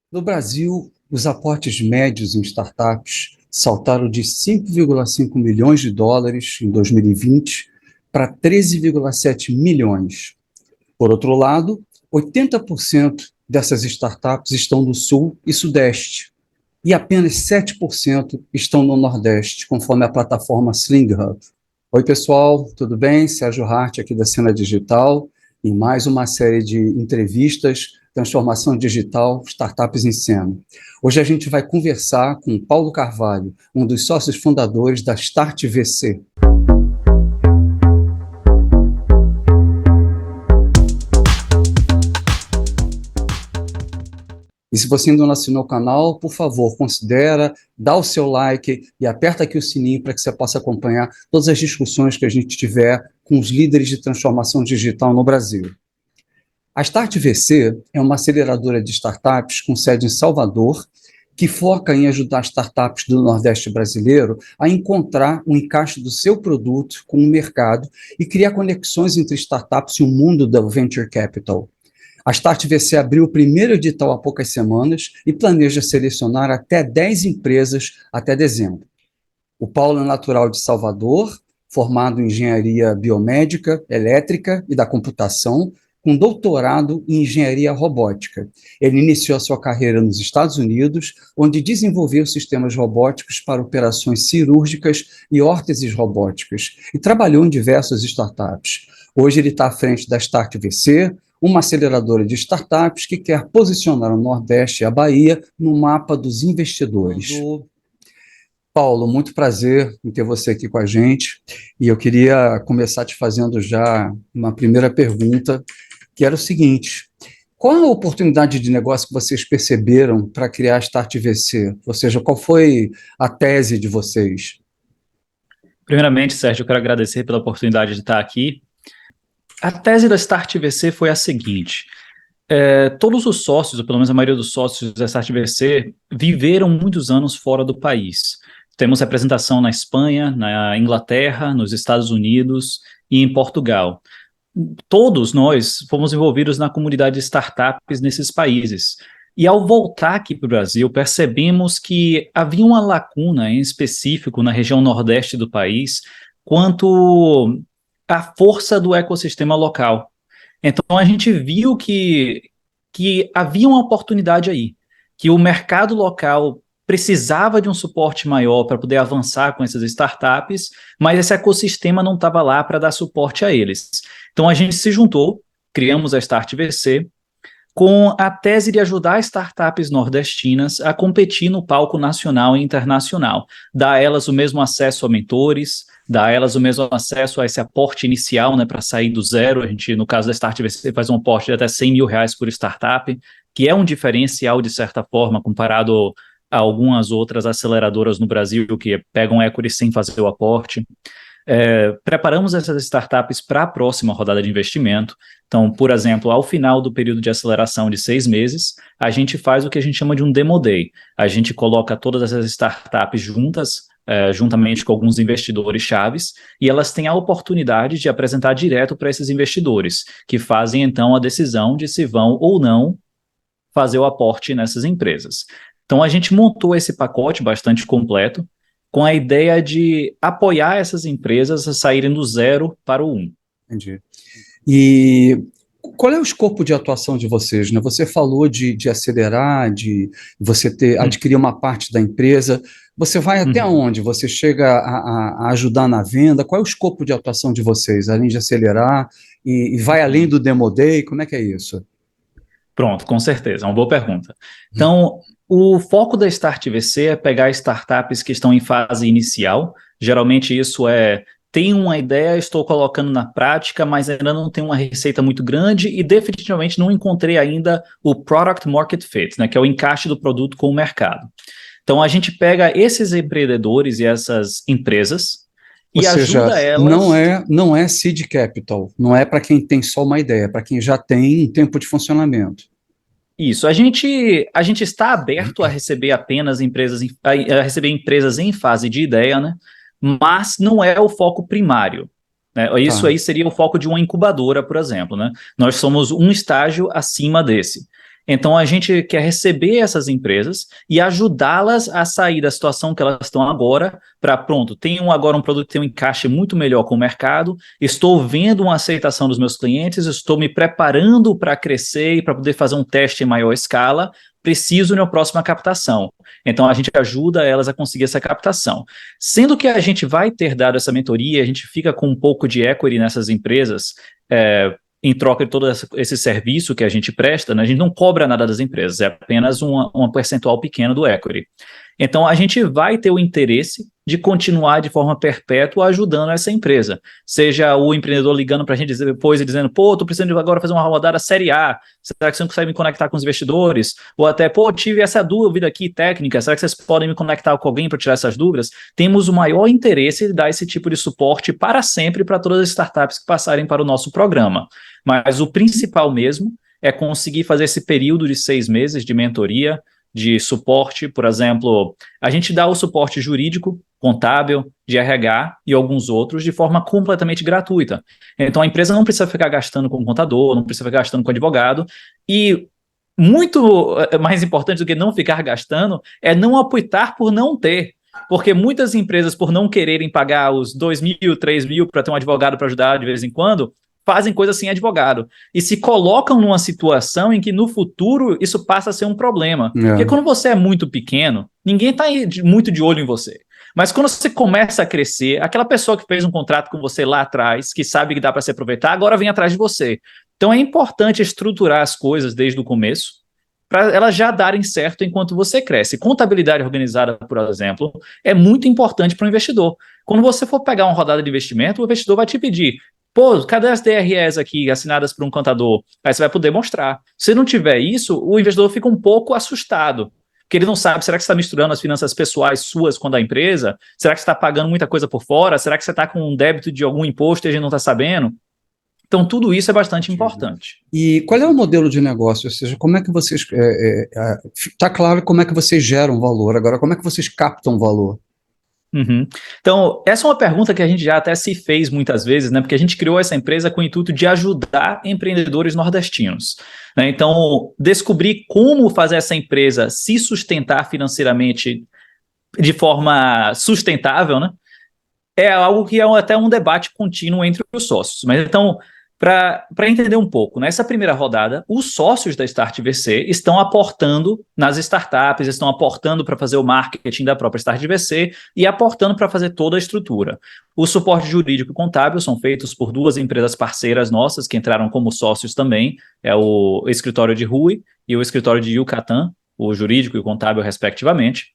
No Brasil, os aportes médios em startups saltaram de 5,5 milhões de dólares em 2020 para 13,7 milhões. Por outro lado, 80% dessas startups estão no Sul e Sudeste, e apenas 7% estão no Nordeste, conforme a plataforma SlingHub. Oi, pessoal, tudo bem? Sérgio Hart aqui da Cena Digital, em mais uma série de entrevistas, Transformação Digital, Startups em Cena. Hoje a gente vai conversar com Paulo Carvalho, um dos sócios fundadores da Start VC. E se você ainda não assinou o canal, por favor, considera, dá o seu like e aperta aqui o sininho para que você possa acompanhar todas as discussões que a gente tiver com os líderes de transformação digital no Brasil. A Start VC é uma aceleradora de startups com sede em Salvador, que foca em ajudar startups do Nordeste brasileiro a encontrar um encaixe do seu produto com o mercado e criar conexões entre startups e o mundo da venture capital. A Start VC abriu o primeiro edital há poucas semanas e planeja selecionar até 10 empresas até dezembro. O Paulo é natural de Salvador, formado em engenharia biomédica, elétrica e da computação, com doutorado em engenharia robótica. Ele iniciou a sua carreira nos Estados Unidos, onde desenvolveu sistemas robóticos para operações cirúrgicas e órteses robóticas, e trabalhou em diversas startups. Hoje ele está à frente da Start VC, uma aceleradora de startups que quer posicionar o Nordeste e a Bahia no mapa dos investidores. Paulo, muito prazer em ter você aqui com a gente, e eu queria começar te fazendo já uma primeira pergunta, que era o seguinte: qual a oportunidade de negócio que vocês perceberam para criar a Start VC? Ou seja, qual foi a tese de vocês? Primeiramente, Sérgio, eu quero agradecer pela oportunidade de estar aqui. A tese da Start VC foi a seguinte: todos os sócios, ou pelo menos a maioria dos sócios da Start VC, viveram muitos anos fora do país. Temos representação na Espanha, na Inglaterra, nos Estados Unidos e em Portugal. Todos nós fomos envolvidos na comunidade de startups nesses países. E ao voltar aqui para o Brasil, percebemos que havia uma lacuna em específico na região nordeste do país quanto à força do ecossistema local. Então a gente viu que havia uma oportunidade aí, que o mercado local precisava de um suporte maior para poder avançar com essas startups, mas esse ecossistema não estava lá para dar suporte a eles. Então a gente se juntou, criamos a Start VC, com a tese de ajudar startups nordestinas a competir no palco nacional e internacional, dar a elas o mesmo acesso a mentores, dar a elas o mesmo acesso a esse aporte inicial, né, para sair do zero. A gente, no caso da Start VC, faz um aporte de até R$100 mil por startup, que é um diferencial de certa forma comparado a algumas outras aceleradoras no Brasil que pegam equity sem fazer o aporte. Preparamos essas startups para a próxima rodada de investimento. Então, por exemplo, ao final do período de aceleração de 6 meses, a gente faz o que a gente chama de um Demo Day. A gente coloca todas essas startups juntas, juntamente com alguns investidores chaves, e elas têm a oportunidade de apresentar direto para esses investidores, que fazem então a decisão de se vão ou não fazer o aporte nessas empresas. Então, a gente montou esse pacote bastante completo, com a ideia de apoiar essas empresas a saírem do zero para o um. Entendi. E qual é o escopo de atuação de vocês, né? Você falou de acelerar, de você adquirir uma parte da empresa. Você vai até onde? Você chega a ajudar na venda? Qual é o escopo de atuação de vocês, além de acelerar? E vai além do Demo Day? Como é que é isso? Pronto, com certeza, é uma boa pergunta. Então, o foco da Start VC é pegar startups que estão em fase inicial. Geralmente isso tenho uma ideia, estou colocando na prática, mas ainda não tenho uma receita muito grande e definitivamente não encontrei ainda o Product Market Fit, né, que é o encaixe do produto com o mercado. Então a gente pega esses empreendedores e essas empresas Ou e seja, ajuda elas. não é seed capital, não é para quem tem só uma ideia, é para quem já tem um tempo de funcionamento. Isso, a gente está aberto a receber apenas a receber empresas em fase de ideia, né? Mas não é o foco primário, né? Isso Tá. aí seria o foco de uma incubadora, por exemplo, né? Nós somos um estágio acima desse. Então, a gente quer receber essas empresas e ajudá-las a sair da situação que elas estão agora para, pronto, tenho agora um produto que tem um encaixe muito melhor com o mercado, estou vendo uma aceitação dos meus clientes, estou me preparando para crescer e para poder fazer um teste em maior escala, preciso na próxima captação. Então, a gente ajuda elas a conseguir essa captação. Sendo que a gente vai ter dado essa mentoria, a gente fica com um pouco de equity nessas empresas, em troca de todo esse serviço que a gente presta, né, a gente não cobra nada das empresas, é apenas um percentual pequeno do equity. Então, a gente vai ter o interesse de continuar de forma perpétua ajudando essa empresa. Seja o empreendedor ligando para a gente depois e dizendo, pô, estou precisando de agora fazer uma rodada série A, será que você não consegue me conectar com os investidores? Ou até, pô, tive essa dúvida aqui técnica, será que vocês podem me conectar com alguém para tirar essas dúvidas? Temos o maior interesse de dar esse tipo de suporte para sempre para todas as startups que passarem para o nosso programa. Mas o principal mesmo é conseguir fazer esse período de 6 meses de mentoria, de suporte. Por exemplo, a gente dá o suporte jurídico, contábil, de RH e alguns outros de forma completamente gratuita. Então, a empresa não precisa ficar gastando com contador, não precisa ficar gastando com advogado, e muito mais importante do que não ficar gastando é não apitar por não ter. Porque muitas empresas, por não quererem pagar os 2 mil, 3 mil para ter um advogado para ajudar de vez em quando, fazem coisa sem advogado. E se colocam numa situação em que no futuro isso passa a ser um problema. Porque quando você é muito pequeno, ninguém está muito de olho em você. Mas quando você começa a crescer, aquela pessoa que fez um contrato com você lá atrás, que sabe que dá para se aproveitar, agora vem atrás de você. Então é importante estruturar as coisas desde o começo, para elas já darem certo enquanto você cresce. Contabilidade organizada, por exemplo, é muito importante para o investidor. Quando você for pegar uma rodada de investimento, o investidor vai te pedir, pô, cadê as DREs aqui assinadas por um contador? Aí você vai poder mostrar. Se não tiver isso, o investidor fica um pouco assustado, porque ele não sabe, será que você está misturando as finanças pessoais suas com a da empresa? Será que você está pagando muita coisa por fora? Será que você está com um débito de algum imposto e a gente não está sabendo? Então, tudo isso é bastante importante. E qual é o modelo de negócio? Ou seja, como é que vocês... Está claro como é que vocês geram valor. Agora, como é que vocês captam valor? Uhum. Então, essa é uma pergunta que a gente já até se fez muitas vezes, né? Porque a gente criou essa empresa com o intuito de ajudar empreendedores nordestinos, né? Então, descobrir como fazer essa empresa se sustentar financeiramente de forma sustentável, né? É algo que é até um debate contínuo entre os sócios. Mas então, para entender um pouco, nessa primeira rodada, os sócios da Start VC estão aportando nas startups, estão aportando para fazer o marketing da própria Start VC e aportando para fazer toda a estrutura. O suporte jurídico e contábil são feitos por 2 empresas parceiras nossas que entraram como sócios também, é o escritório de Rui e o escritório de Yucatán, o jurídico e o contábil, respectivamente.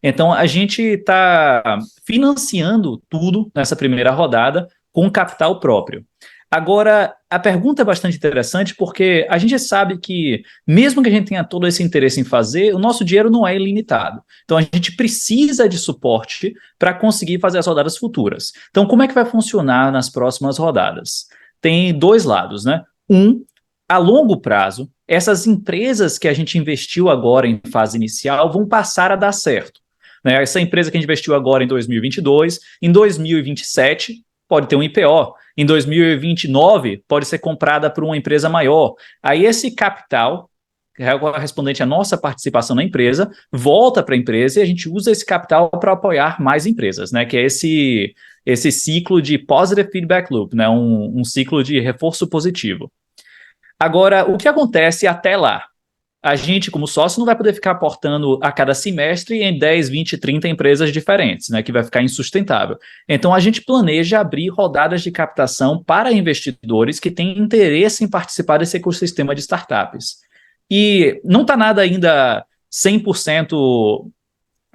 Então, a gente está financiando tudo nessa primeira rodada com capital próprio. Agora, a pergunta é bastante interessante porque a gente sabe que, mesmo que a gente tenha todo esse interesse em fazer, o nosso dinheiro não é ilimitado. Então, a gente precisa de suporte para conseguir fazer as rodadas futuras. Então, como é que vai funcionar nas próximas rodadas? Tem 2 lados, né? A longo prazo, essas empresas que a gente investiu agora em fase inicial vão passar a dar certo. Né? Essa empresa que a gente investiu agora em 2022, em 2027 pode ter um IPO, em 2029 pode ser comprada por uma empresa maior. Aí esse capital, que é correspondente à nossa participação na empresa, volta para a empresa e a gente usa esse capital para apoiar mais empresas, né? Que é esse ciclo de positive feedback loop, né? Um ciclo de reforço positivo. Agora, o que acontece até lá? A gente, como sócio, não vai poder ficar aportando a cada semestre em 10, 20, 30 empresas diferentes, né, que vai ficar insustentável. Então, a gente planeja abrir rodadas de captação para investidores que têm interesse em participar desse ecossistema de startups. E não está nada ainda 100%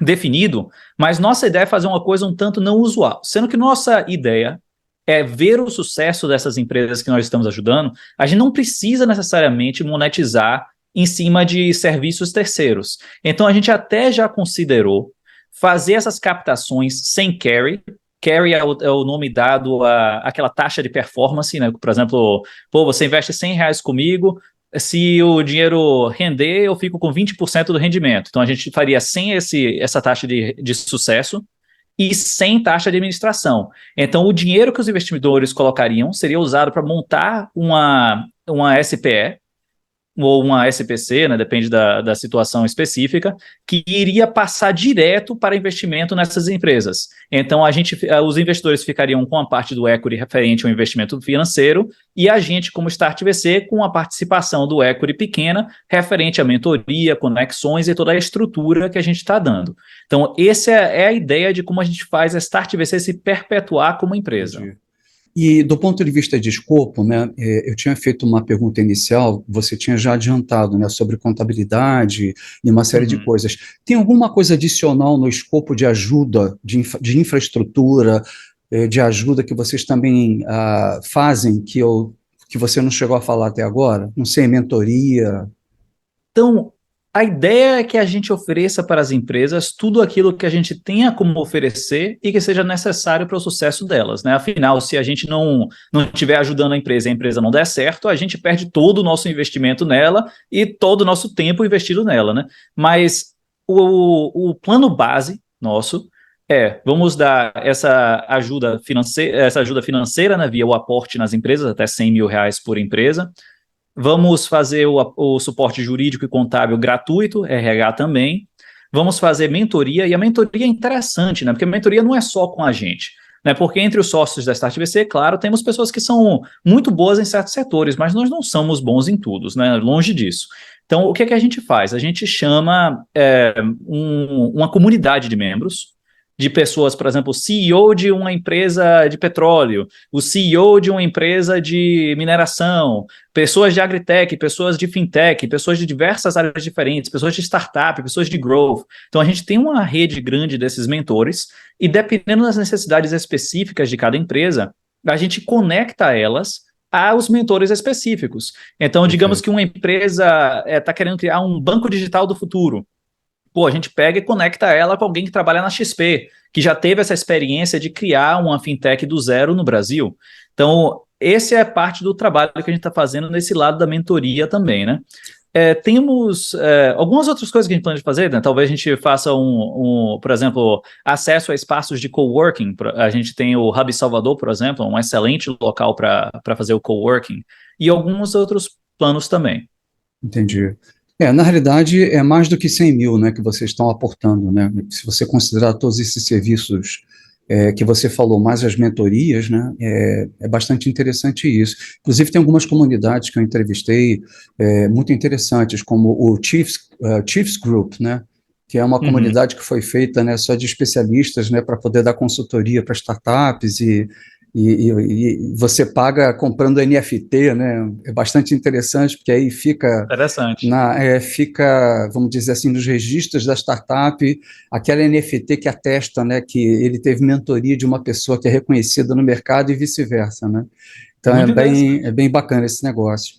definido, mas nossa ideia é fazer uma coisa um tanto não usual, sendo que nossa ideia é ver o sucesso dessas empresas que nós estamos ajudando. A gente não precisa necessariamente monetizar em cima de serviços terceiros. Então, a gente até já considerou fazer essas captações sem carry. Carry é o nome dado àquela taxa de performance, né? Por exemplo, pô, você investe R$100 comigo, se o dinheiro render, eu fico com 20% do rendimento. Então, a gente faria sem essa taxa de sucesso e sem taxa de administração. Então, o dinheiro que os investidores colocariam seria usado para montar uma SPE, ou uma SPC, né, depende da situação específica, que iria passar direto para investimento nessas empresas. Então, os investidores ficariam com a parte do equity referente ao investimento financeiro e a gente, como Start VC, com a participação do equity pequena referente à mentoria, conexões e toda a estrutura que a gente está dando. Então, essa é a ideia de como a gente faz a Start VC se perpetuar como empresa. Entendi. E do ponto de vista de escopo, né, eu tinha feito uma pergunta inicial, você tinha já adiantado, né, sobre contabilidade e uma série de coisas. Tem alguma coisa adicional no escopo de ajuda, de infraestrutura, de ajuda que vocês também fazem, que você não chegou a falar até agora? Não sei, mentoria? Então, a ideia é que a gente ofereça para as empresas tudo aquilo que a gente tenha como oferecer e que seja necessário para o sucesso delas, né? Afinal, se a gente não estiver ajudando a empresa e a empresa não der certo, a gente perde todo o nosso investimento nela e todo o nosso tempo investido nela, né? Mas o plano base nosso vamos dar essa ajuda financeira, né, via o aporte nas empresas, até R$100 mil por empresa. Vamos fazer o suporte jurídico e contábil gratuito, RH também. Vamos fazer mentoria, e a mentoria é interessante, né? Porque a mentoria não é só com a gente, né? Porque entre os sócios da Start VC, claro, temos pessoas que são muito boas em certos setores, mas nós não somos bons em todos, né? Longe disso. Então, o que é que a gente faz? A gente chama uma comunidade de membros, de pessoas, por exemplo, o CEO de uma empresa de petróleo, o CEO de uma empresa de mineração, pessoas de agritech, pessoas de fintech, pessoas de diversas áreas diferentes, pessoas de startup, pessoas de growth. Então, a gente tem uma rede grande desses mentores e, dependendo das necessidades específicas de cada empresa, a gente conecta elas aos mentores específicos. Então, digamos que uma empresa está querendo criar um banco digital do futuro. Pô, a gente pega e conecta ela com alguém que trabalha na XP, que já teve essa experiência de criar uma fintech do zero no Brasil. Então, esse é parte do trabalho que a gente está fazendo nesse lado da mentoria também, né? Temos algumas outras coisas que a gente planeja fazer, né? Talvez a gente faça por exemplo, acesso a espaços de coworking. A gente tem o Hub Salvador, por exemplo, um excelente local para fazer o coworking, e alguns outros planos também. Entendi. Na realidade, é mais do que 100 mil, né, que vocês estão aportando, né? Se você considerar todos esses serviços que você falou, mais as mentorias, né, é bastante interessante isso. Inclusive, tem algumas comunidades que eu entrevistei muito interessantes, como o Chiefs Group, né, que é uma comunidade que foi feita, né, só de especialistas, né, para poder dar consultoria para startups e você paga comprando NFT, né? É bastante interessante, porque aí fica, Interessante. vamos dizer assim, nos registros da startup, aquela NFT que atesta, né, que ele teve mentoria de uma pessoa que é reconhecida no mercado e vice-versa, né? Então é bem bacana esse negócio.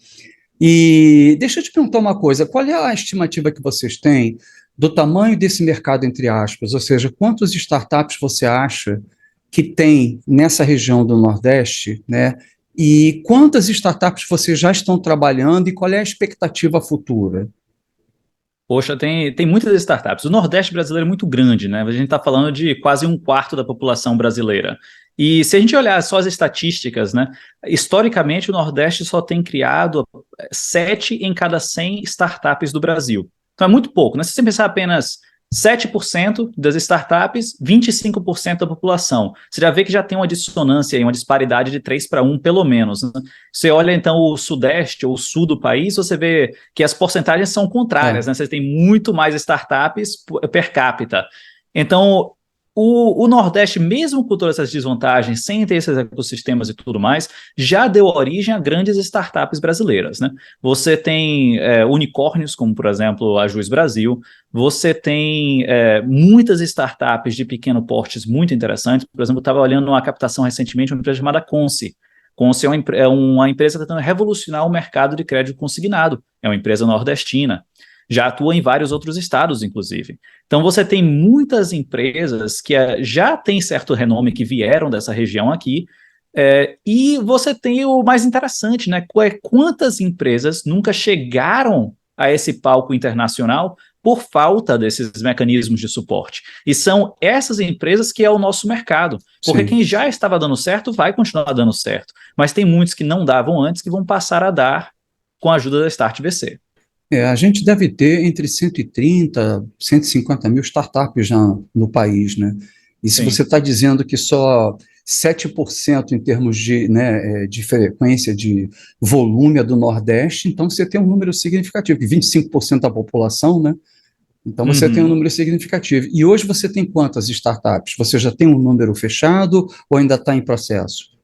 E deixa eu te perguntar uma coisa, qual é a estimativa que vocês têm do tamanho desse mercado, entre aspas? Ou seja, quantas startups você acha que tem nessa região do Nordeste, né? E quantas startups vocês já estão trabalhando e qual é a expectativa futura? Poxa, tem muitas startups. O Nordeste brasileiro é muito grande, né? A gente está falando de quase 1/4 da população brasileira. E se a gente olhar só as estatísticas, né? Historicamente, o Nordeste só tem criado 7 em cada 100 startups do Brasil. Então é muito pouco, né? Se você pensar apenas 7% das startups, 25% da população. Você já vê que já tem uma dissonância, uma disparidade de 3-1, pelo menos, né? Você olha, então, o Sudeste ou o Sul do país, você vê que as porcentagens são contrárias, né? Você tem muito mais startups per capita. Então, o Nordeste, mesmo com todas essas desvantagens, sem ter esses ecossistemas e tudo mais, já deu origem a grandes startups brasileiras, né? Você tem unicórnios, como, por exemplo, a Juiz Brasil. Você tem muitas startups de pequeno porte muito interessantes. Por exemplo, eu estava olhando uma captação recentemente, uma empresa chamada Consi. Consi é uma empresa que está tentando revolucionar o mercado de crédito consignado. É uma empresa nordestina. Já atua em vários outros estados, inclusive. Então, você tem muitas empresas que já têm certo renome, que vieram dessa região aqui, e você tem o mais interessante, né? Quantas empresas nunca chegaram a esse palco internacional por falta desses mecanismos de suporte? E são essas empresas que é o nosso mercado. Porque Sim. quem já estava dando certo vai continuar dando certo. Mas tem muitos que não davam antes que vão passar a dar com a ajuda da Start VC. A gente deve ter entre 130, 150 mil startups já no país, né? E se você Sim. está dizendo que só 7% em termos de, né, de frequência de volume é do Nordeste, então você tem um número significativo, que 25% da população, né? Então você tem um Uhum. número significativo. E hoje você tem quantas startups? Você já tem um número fechado ou ainda está em processo?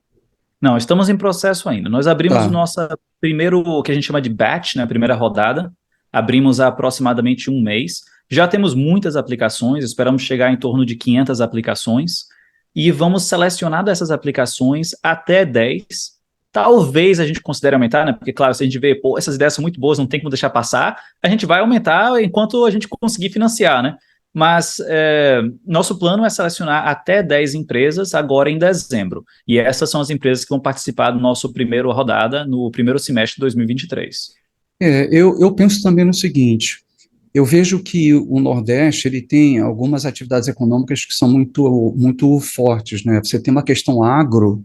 Não, estamos em processo ainda. Nós abrimos o Tá. nosso primeiro, o que a gente chama de batch, né, a primeira rodada. Abrimos há aproximadamente um mês. Já temos muitas aplicações, esperamos chegar em torno de 500 aplicações. E vamos selecionar dessas aplicações até 10. Talvez a gente considere aumentar, né? Porque, claro, se a gente vê, pô, essas ideias são muito boas, não tem como deixar passar, a gente vai aumentar enquanto a gente conseguir financiar, né? Mas nosso plano é selecionar até 10 empresas agora em dezembro. E essas são as empresas que vão participar do nosso primeiro rodada no primeiro semestre de 2023. Eu penso também no seguinte: eu vejo que o Nordeste ele tem algumas atividades econômicas que são muito fortes, né? Você tem uma questão agro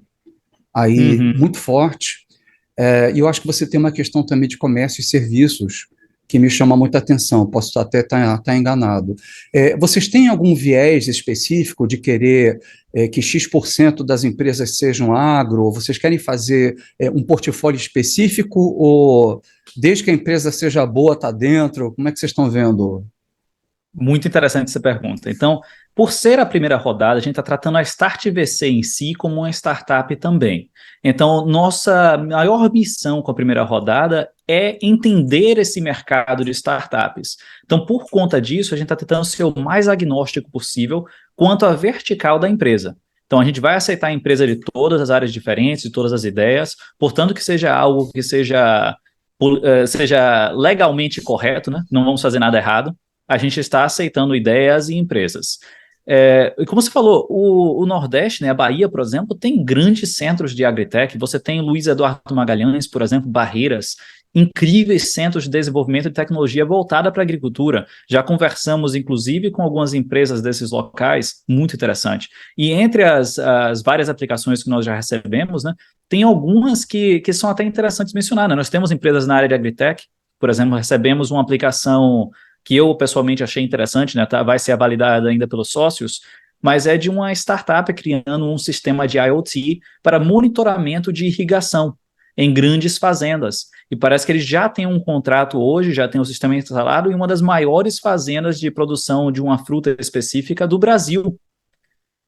aí Uhum. muito forte, e eu acho que você tem uma questão também de comércio e serviços que me chama muita atenção. Posso até estar enganado. Vocês têm algum viés específico de querer que X% das empresas sejam agro? Ou vocês querem fazer um portfólio específico? Ou desde que a empresa seja boa, está dentro? Como é que vocês estão vendo? Muito interessante essa pergunta. Então, por ser a primeira rodada, a gente está tratando a Start VC em si como uma startup também. Então, nossa maior missão com a primeira rodada é entender esse mercado de startups. Então, por conta disso, a gente está tentando ser o mais agnóstico possível quanto à vertical da empresa. Então, a gente vai aceitar a empresa de todas as áreas diferentes, de todas as ideias, portanto, que seja algo que seja legalmente correto, né? Não vamos fazer nada errado. A gente está aceitando ideias e empresas. E como você falou, o Nordeste, né, a Bahia, por exemplo, tem grandes centros de agritech. Você tem Luiz Eduardo Magalhães, por exemplo, Barreiras, incríveis centros de desenvolvimento de tecnologia voltada para a agricultura. Já conversamos, inclusive, com algumas empresas desses locais, muito interessante. E entre as várias aplicações que nós já recebemos, né, tem algumas que são até interessantes mencionar. Né? Nós temos empresas na área de agritech, por exemplo, recebemos uma aplicação que eu pessoalmente achei interessante, né, tá, vai ser validada ainda pelos sócios, mas é de uma startup criando um sistema de IoT para monitoramento de irrigação em grandes fazendas. E parece que eles já têm um contrato hoje, já tem o sistema instalado em uma das maiores fazendas de produção de uma fruta específica do Brasil.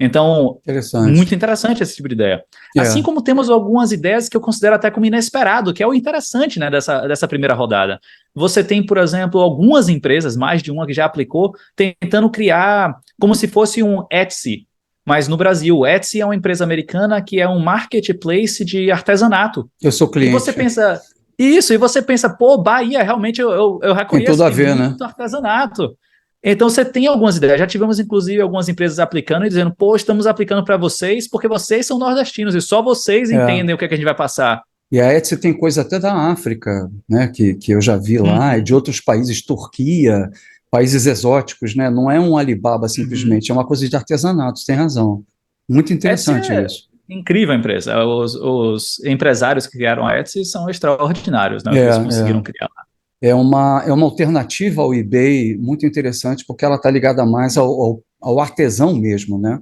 Então, muito Interessante. interessante esse tipo de ideia. Assim É, como temos algumas ideias que eu considero até como inesperado, que é o interessante, né, dessa primeira rodada. Você tem, por exemplo, algumas empresas, mais de uma que já aplicou, tentando criar como se fosse um Etsy, mas no Brasil. O Etsy é uma empresa americana que é um marketplace de artesanato. eu sou E você cliente. pensa, isso, e você pensa, pô, Bahia, realmente eu Tem reconheço, tudo a tem ver, né? muito artesanato. Então você tem algumas ideias. Já tivemos, inclusive, algumas empresas aplicando e dizendo, pô, estamos aplicando para vocês porque vocês são nordestinos e só vocês É. entendem o que é que a gente vai passar. E a Etsy tem coisa até da África, né, que eu já vi lá, e de Uhum, outros países, Turquia, países exóticos, né? Não é um Alibaba uhum. simplesmente, é uma coisa de artesanato, você tem razão. Muito Etsy interessante é isso. incrível a empresa. Os empresários que criaram a Etsy são extraordinários, né, o É, que eles conseguiram é. criar lá. É uma alternativa ao eBay muito interessante, porque ela está ligada mais ao artesão mesmo, né?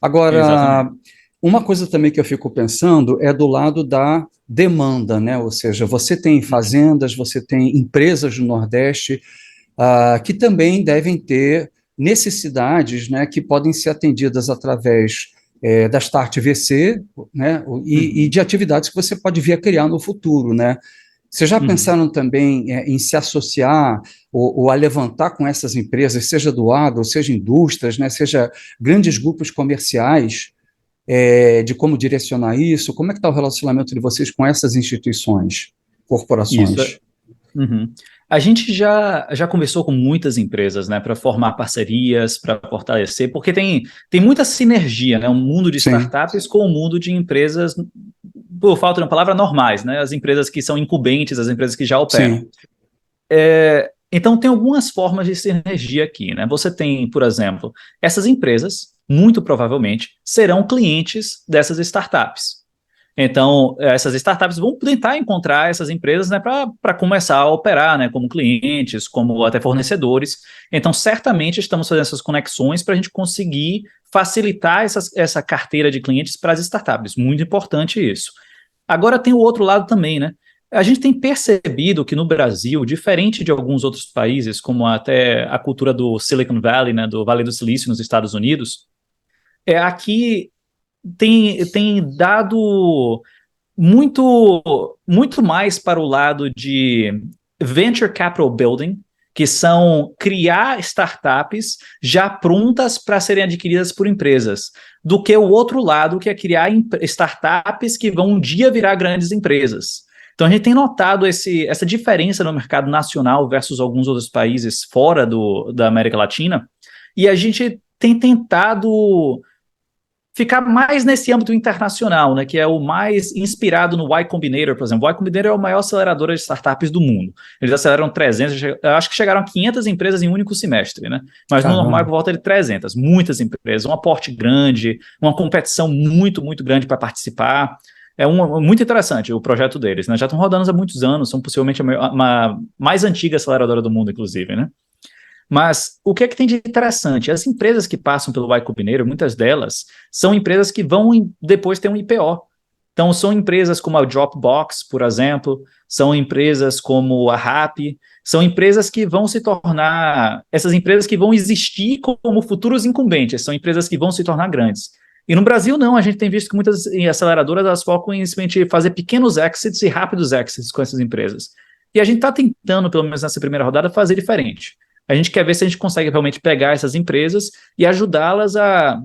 Agora, Exatamente. uma coisa também que eu fico pensando é do lado da demanda, né? Ou seja, você tem Uhum. fazendas, você tem empresas no Nordeste, que também devem ter necessidades, né, que podem ser atendidas através da Start VC, né, e Uhum. de atividades que você pode vir a criar no futuro, né? Vocês já Uhum. pensaram também em se associar ou a levantar com essas empresas, seja do agro, seja indústrias, né, seja grandes grupos comerciais, de como direcionar isso? Como é que está o relacionamento de vocês com essas instituições, Isso. corporações? Uhum. A gente já conversou com muitas empresas, né, para formar parcerias, para fortalecer, porque tem muita sinergia, né, o mundo de Sim, startups com o mundo de empresas, por falta de uma palavra, normais, né, as empresas que são incumbentes, as empresas que já operam. sim. Então, tem algumas formas de sinergia aqui, né? Você tem, por exemplo, essas empresas, muito provavelmente, serão clientes dessas startups. Então, essas startups vão tentar encontrar essas empresas, né, para começar a operar, né, como clientes, como até fornecedores. Então, certamente estamos fazendo essas conexões para a gente conseguir facilitar essa carteira de clientes para as startups. Muito importante isso. Agora tem o outro lado também, né? A gente tem percebido que no Brasil, diferente de alguns outros países, como até a cultura do Silicon Valley, né, do Vale do Silício nos Estados Unidos, aqui tem dado muito mais para o lado de venture capital building, que são criar startups já prontas para serem adquiridas por empresas, do que o outro lado, que é criar startups que vão um dia virar grandes empresas. Então a gente tem notado essa diferença no mercado nacional versus alguns outros países fora da América Latina, e a gente tem tentado ficar mais nesse âmbito internacional, né, que é o mais inspirado no Y Combinator, por exemplo. O Y Combinator é o maior acelerador de startups do mundo. Eles aceleraram 300, eu acho que chegaram a 500 empresas em um único semestre, né? Mas no normal é por volta de 300, muitas empresas, um aporte grande, uma competição muito, muito grande para participar. Muito interessante o projeto deles, né? Já estão rodando há muitos anos, são possivelmente a mais antiga aceleradora do mundo, inclusive, né? Mas o que é que tem de interessante? As empresas que passam pelo Y Combinator, muitas delas são empresas que vão depois ter um IPO. Então, são empresas como a Dropbox, por exemplo, são empresas como a Rappi, são empresas que vão se tornar, essas empresas que vão existir como futuros incumbentes, são empresas que vão se tornar grandes. E no Brasil, não, a gente tem visto que muitas aceleradoras elas focam em simplesmente fazer pequenos exits e rápidos exits com essas empresas. E a gente está tentando, pelo menos nessa primeira rodada, fazer diferente. A gente quer ver se a gente consegue realmente pegar essas empresas e ajudá-las a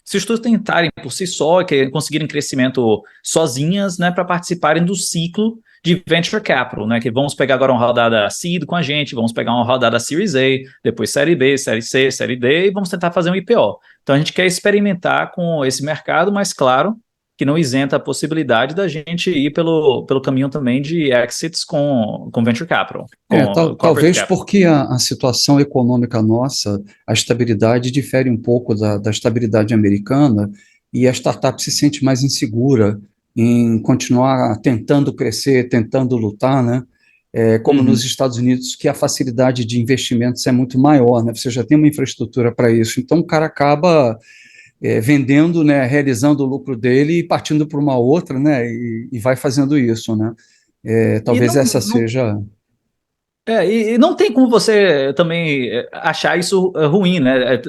se sustentarem por si só, que conseguirem crescimento sozinhas, né, para participarem do ciclo de venture capital, né, que vamos pegar agora uma rodada seed com a gente, vamos pegar uma rodada Series A, depois Série B, Série C, Série D, e vamos tentar fazer um IPO. Então a gente quer experimentar com esse mercado, mas claro, que não isenta a possibilidade da gente ir pelo caminho também de exits com venture capital. Talvez capital. porque a situação econômica nossa, a estabilidade difere um pouco da estabilidade americana, e a startup se sente mais insegura em continuar tentando crescer, tentando lutar, né? Como nos Estados Unidos, que a facilidade de investimentos é muito maior, né? Você já tem uma infraestrutura para isso, então o cara acaba vendendo, né, realizando o lucro dele e partindo para uma outra, né, e vai fazendo isso, né? Talvez essa seja... E não tem como você também achar isso ruim, né?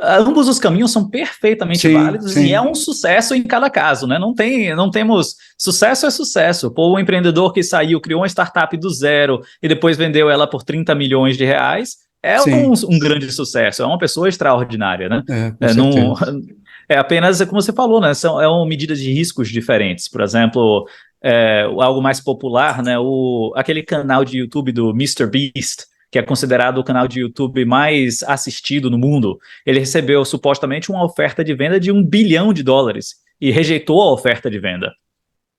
Ambos os caminhos são perfeitamente válidos e é um sucesso em cada caso, né? Não temos... Sucesso é sucesso. Pô, o empreendedor que saiu, criou uma startup do zero e depois vendeu ela por 30 milhões de reais, é um grande sucesso, é uma pessoa extraordinária, né? É apenas, como você falou, né? São medidas de riscos diferentes. Por exemplo, algo mais popular, né? Aquele canal de YouTube do MrBeast, que é considerado o canal de YouTube mais assistido no mundo, ele recebeu supostamente uma oferta de venda de $1 bilhão e rejeitou a oferta de venda.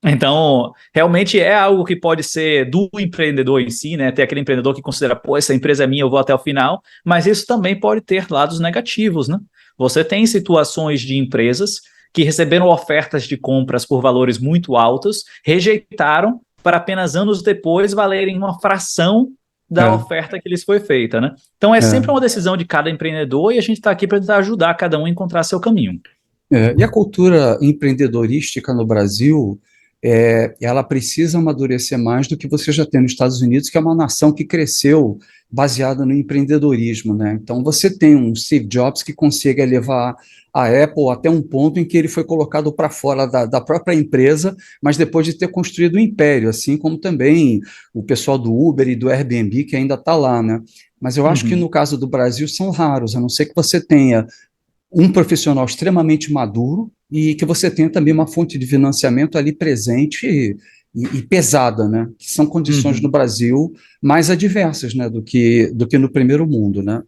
Então, realmente é algo que pode ser do empreendedor em si, né? Ter aquele empreendedor que considera, pô, essa empresa é minha, eu vou até o final, mas isso também pode ter lados negativos, né? Você tem situações de empresas que receberam ofertas de compras por valores muito altos, rejeitaram para apenas anos depois valerem uma fração da oferta que lhes foi feita, né? Então sempre uma decisão de cada empreendedor e a gente está aqui para tentar ajudar cada um a encontrar seu caminho. E a cultura empreendedorística no Brasil, ela precisa amadurecer mais do que você já tem nos Estados Unidos, que é uma nação que cresceu baseada no empreendedorismo, né? Então você tem um Steve Jobs que consegue levar a Apple até um ponto em que ele foi colocado para fora da própria empresa, mas depois de ter construído um império, assim como também o pessoal do Uber e do Airbnb que ainda está lá, né? Mas eu acho que no caso do Brasil são raros, a não ser que você tenha um profissional extremamente maduro e que você tenha também uma fonte de financiamento ali presente e pesada, né? Que são condições no Brasil mais adversas, né? Do que no primeiro mundo, né?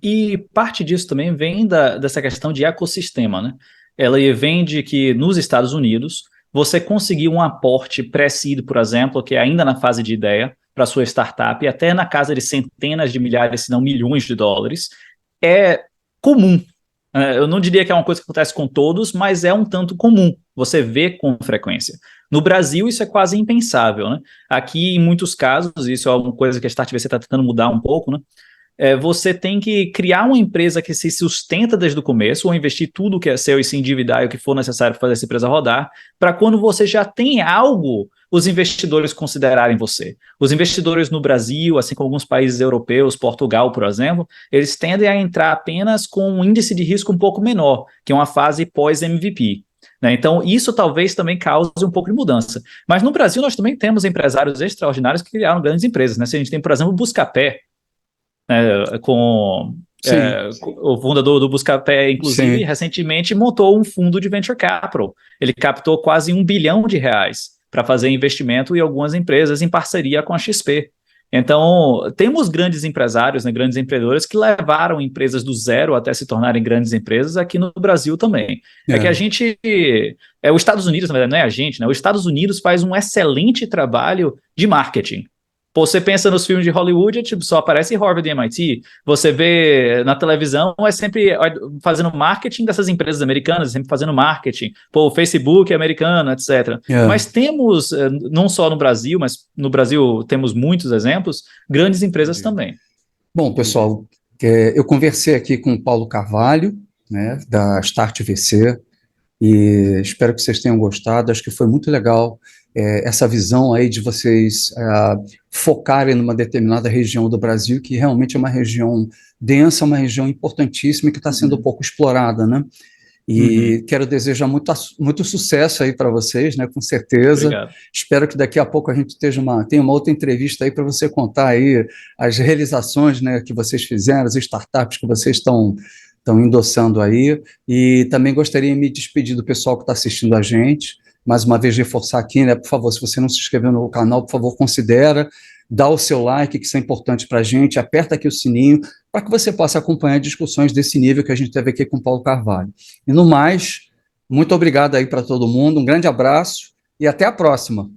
E parte disso também vem dessa questão de ecossistema, né? Ela vem de que nos Estados Unidos você conseguir um aporte pré-seed, por exemplo, que é ainda na fase de ideia para sua startup, até na casa de centenas de milhares, se não milhões de dólares, é comum. Eu não diria que é uma coisa que acontece com todos, mas é um tanto comum você vê com frequência. No Brasil, isso é quase impensável, né? Aqui, em muitos casos, isso é uma coisa que a Start VC está tentando mudar um pouco, né? Você tem que criar uma empresa que se sustenta desde o começo, ou investir tudo que é seu e se endividar e o que for necessário para fazer essa empresa rodar, para quando você já tem algo, os investidores considerarem você. Os investidores no Brasil, assim como alguns países europeus, Portugal, por exemplo, eles tendem a entrar apenas com um índice de risco um pouco menor, que é uma fase pós-MVP. Né? Então, isso talvez também cause um pouco de mudança. Mas no Brasil, nós também temos empresários extraordinários que criaram grandes empresas. Né? Se a gente tem, por exemplo, o Buscapé, com o fundador do Buscapé, inclusive, Sim. recentemente montou um fundo de venture capital. Ele captou quase R$ 1 bilhão para fazer investimento em algumas empresas em parceria com a XP. Então, temos grandes empresários, né, grandes empreendedores que levaram empresas do zero até se tornarem grandes empresas aqui no Brasil também. É que a gente... os Estados Unidos, na verdade, não é a gente, né? Os Estados Unidos faz um excelente trabalho de marketing. Pô, você pensa nos filmes de Hollywood, tipo, só aparece Harvard e MIT. Você vê na televisão, é sempre fazendo marketing dessas empresas americanas, sempre fazendo marketing. Pô, o Facebook é americano, etc. Mas temos, não só no Brasil, mas no Brasil temos muitos exemplos, grandes empresas também. Bom, pessoal, eu conversei aqui com o Paulo Carvalho, né, da Start VC, e espero que vocês tenham gostado. Acho que foi muito legal essa visão aí de vocês focarem numa determinada região do Brasil, que realmente é uma região densa, uma região importantíssima e que está sendo pouco explorada, né? E quero desejar muito sucesso aí para vocês, né? Com certeza. Obrigado. Espero que daqui a pouco a gente tenha uma outra entrevista aí para você contar aí as realizações, né, que vocês fizeram, as startups que vocês estão endossando aí. E também gostaria de me despedir do pessoal que está assistindo a gente. Mais uma vez, reforçar aqui, né? Por favor, se você não se inscreveu no canal, por favor, considera, dá o seu like, que isso é importante para a gente, aperta aqui o sininho, para que você possa acompanhar discussões desse nível que a gente teve aqui com o Paulo Carvalho. E no mais, muito obrigado aí para todo mundo, um grande abraço e até a próxima.